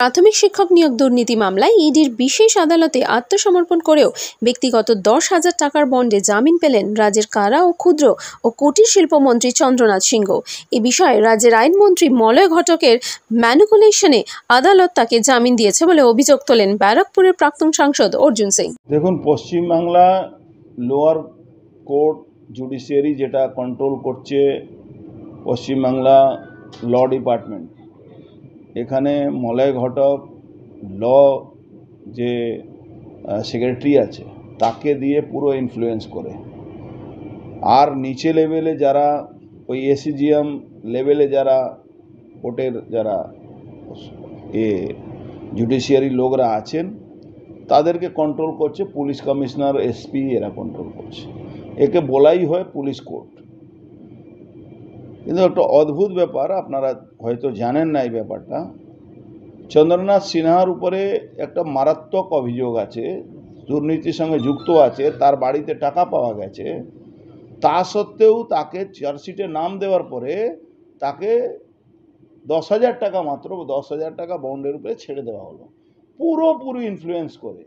প্রাথমিক শিক্ষক নিয়োগ দুর্নীতি মামলায় ইডির বিশেষ আদালতে আত্মসমর্পণ করেও ব্যক্তিগত 10,000 টাকার বন্ডে জামিন পেলেন রাজ্যের কারা ও ক্ষুদ্র ও কুটির শিল্পমন্ত্রী চন্দ্রনাথ সিংহ। এ বিষয়ে রাজ্যের আইনমন্ত্রী মলয় ঘটকের ম্যানিপুলেশনে আদালত তাকে জামিন দিয়েছে বলে অভিযোগ তোলেন ব্যারাকপুরের প্রাক্তন সাংসদ অর্জুন সিং। দেখুন, পশ্চিমবাংলা লোয়ার কোর্ট জুডিশিয়ারি যেটা কন্ট্রোল করছে পশ্চিমবাংলা ল ডিপার্টমেন্ট, এখানে মলয় ঘটক ল যে সেক্রেটারি আছে তাকে দিয়ে পুরো ইনফ্লুয়েন্স করে, আর নিচে লেভেলে যারা ওই এসিজিএম লেভেলে যারা কোর্টের যারা জুডিশিয়ারি লোকরা আছেন তাদেরকে কন্ট্রোল করছে পুলিশ কমিশনার, এসপি, এরা কন্ট্রোল করছে। একে বলাই হয় পুলিশ কোর্ট। কিন্তু একটা অদ্ভুত ব্যাপার, আপনারা হয়তো জানেন না এই ব্যাপারটা। চন্দ্রনাথ সিনহার উপরে একটা মারাত্মক অভিযোগ আছে, দুর্নীতির সঙ্গে যুক্ত আছে, তার বাড়িতে টাকা পাওয়া গেছে। তা সত্ত্বেও তাকে চার্জশিটে নাম দেওয়ার পরে তাকে 10,000 টাকা, মাত্র 10,000 টাকা বন্ডের উপরে ছেড়ে দেওয়া হলো, পুরোপুরি ইনফ্লুয়েন্স করে।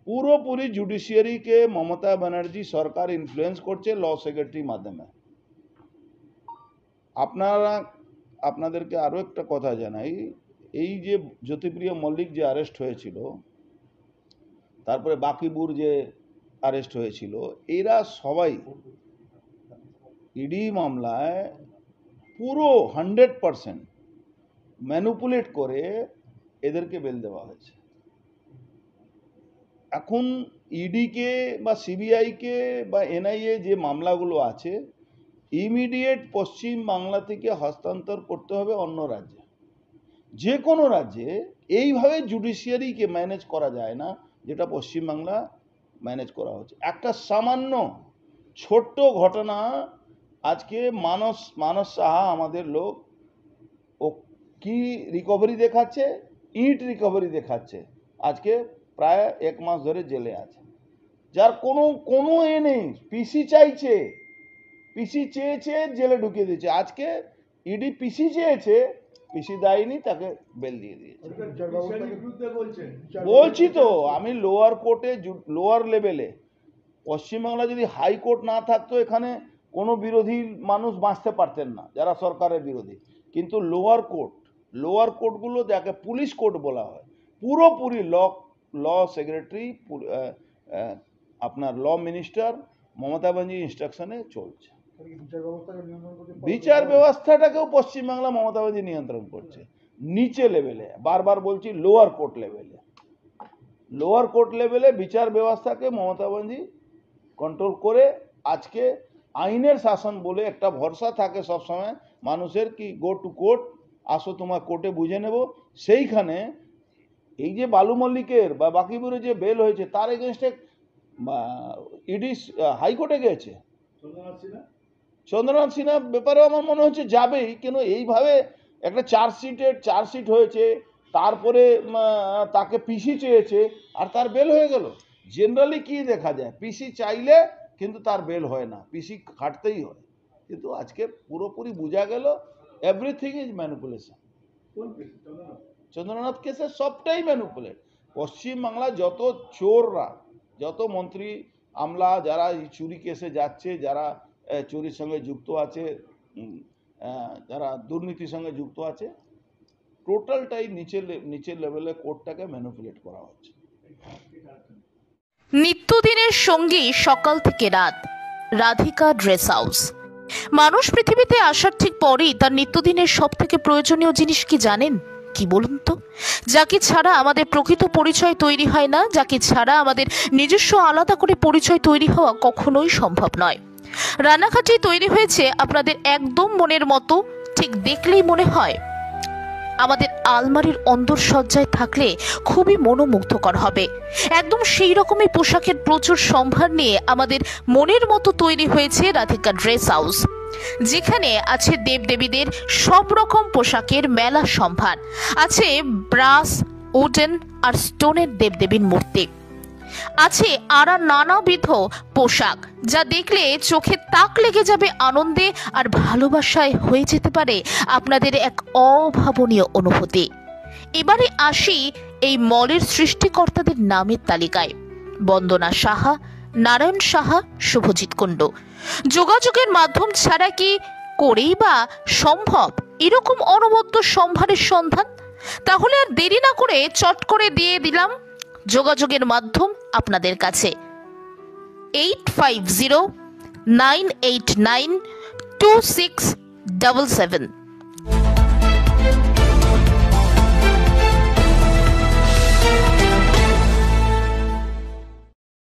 পুরোপুরি জুডিশিয়ারিকে মমতা ব্যানার্জি সরকার ইনফ্লুয়েন্স করছে ল সেক্রেটারির মাধ্যমে। আপনাদেরকে আরও একটা কথা জানাই, এই যে জ্যোতিপ্রিয় মল্লিক যে অ্যারেস্ট হয়েছিল, তারপরে বাকিবুর যে অ্যারেস্ট হয়েছিল, এরা সবাই ইডি মামলায় পুরো 100% ম্যানিপুলেট করে এদেরকে বেল দেওয়া হয়েছে। এখন ইডিকে বা সিবিআইকে বা এনআইএ যে মামলাগুলো আছে, ইমিডিয়েট পশ্চিম বাংলা থেকে হস্তান্তর করতে হবে অন্য রাজ্যে। যে কোনো রাজ্যে এইভাবে জুডিশিয়ারিকে ম্যানেজ করা যায় না, যেটা পশ্চিমবাংলা ম্যানেজ করা হচ্ছে। একটা সামান্য ছোট্ট ঘটনা, আজকে মানস সাহা আমাদের লোক, ও কি রিকভারি দেখাচ্ছে, ইট রিকভারি দেখাচ্ছে, আজকে প্রায় 1 মাস ধরে জেলে আছে, যার কোনো এ নেই। পিসি চাইছে, পিসি চেয়েছে, জেলে ঢুকিয়ে দিয়েছে। আজকে ইডি পিসি চেয়েছে, পিসি দেয়নি, তাকে বেল দিয়ে দিয়েছে। বলছি তো আমি, লোয়ার কোর্টে, লোয়ার লেভেলে পশ্চিমবাংলা যদি হাইকোর্ট না থাকতো, এখানে কোনো বিরোধী মানুষ বাঁচতে পারতেন না, যারা সরকারের বিরোধী। কিন্তু লোয়ার কোর্টগুলো যাকে পুলিশ কোর্ট বলা হয়, পুরোপুরি ল সেক্রেটারি, আপনার ল মিনিস্টার মমতা ব্যানার্জি ইনস্ট্রাকশনে চলছে। বিচার ব্যবস্থাটাকেও পশ্চিমবাংলা মমতা ব্যানার্জি নিয়ন্ত্রণ করছে নিচে লেভেলে। বারবার বলছি, লোয়ার কোর্ট লেভেলে বিচার ব্যবস্থাকে মমতা ব্যানার্জি কন্ট্রোল করে। আজকে আইনের শাসন বলে একটা ভরসা থাকে সবসময় মানুষের, কি গো টু কোর্ট, আসো তোমার কোর্টে বুঝে নেব। সেইখানে এই যে বালু মল্লিকের বা বাকিবুরে যে বেল হয়েছে, তার এগেনস্টে ইডি হাইকোর্টে গেছে। চন্দ্রনাথ সিনহা ব্যাপারেও আমার মনে হচ্ছে যাবেই, কেন এইভাবে একটা চার্জশিট হয়েছে, তারপরে তাকে পিসি চেয়েছে, আর তার বেল হয়ে গেল। জেনারেলি কি দেখা যায়, পিসি চাইলে কিন্তু তার বেল হয় না, পিসি খাটতেই হয়। কিন্তু আজকে পুরোপুরি বোঝা গেল এভরিথিং ইজ ম্যানিপুলেশন। চন্দ্রনাথ কেসে সবটাই ম্যানিপুলেট। পশ্চিমবাংলা যত চোররা, যত মন্ত্রী আমলা যারা চুরি কেসে যাচ্ছে, যারা চুরির সঙ্গে যুক্ত আছে, যারা দুর্নীতির সঙ্গে যুক্ত আছে, টোটালটাই নিচের লেভেলে কোর্টটাকে ম্যানিপুলেট করা হচ্ছে। নিত্যদিনের সঙ্গী সকাল থেকে রাত, রাধিকা ড্রেস হাউস। মানুষ পৃথিবীতে আসার ঠিক পরেই তার নিত্যদিনের সব থেকে প্রয়োজনীয় জিনিস কি জানেন? কি বলুন তো? যাকে ছাড়া আমাদের প্রকৃত পরিচয় তৈরি হয় না, যাকে ছাড়া আমাদের নিজস্ব আলাদা করে পরিচয় তৈরি হওয়া কখনোই সম্ভব নয়। রানাঘাটে তৈরি হয়েছে আপনাদের একদম মনের মতো, ঠিক দেখলেই মনে হয় আমাদের আলমারির অন্দরসজ্জায় থাকলে খুবই মনোমুগ্ধকর হবে। একদম সেই রকমই পোশাকের প্রচুর সম্ভার নিয়ে আমাদের মনের মতো তৈরি হয়েছে রাধিকা ড্রেস হাউস, যেখানে আছে দেবদেবীদের সব রকম পোশাকের মেলা সম্ভার। আছে ব্রাস, উডেন আর স্টোনের দেবদেবীর মূর্তি, আছে আরো নানাবিধ পোশাক, যা দেখলে চোখে তাক লেগে যাবে আনন্দে আর ভালোবাসায়, হয়ে যেতে পারে আপনাদের এক অভাবনীয় অনুভূতি। এবারে আসি এই মলের সৃষ্টিকর্তাদের নামের তালিকায়। বন্দনা সাহা, নারায়ণ সাহা, শুভজিৎ কুণ্ডু। যোগাযোগের মাধ্যম ছাড়া কি করেই বা সম্ভব এরকম অনবদ্য সম্ভারের সন্ধান? তাহলে আর দেরি না করে চট করে দিয়ে দিলাম যোগাযোগের মাধ্যম আপনাদের কাছে। 8509892677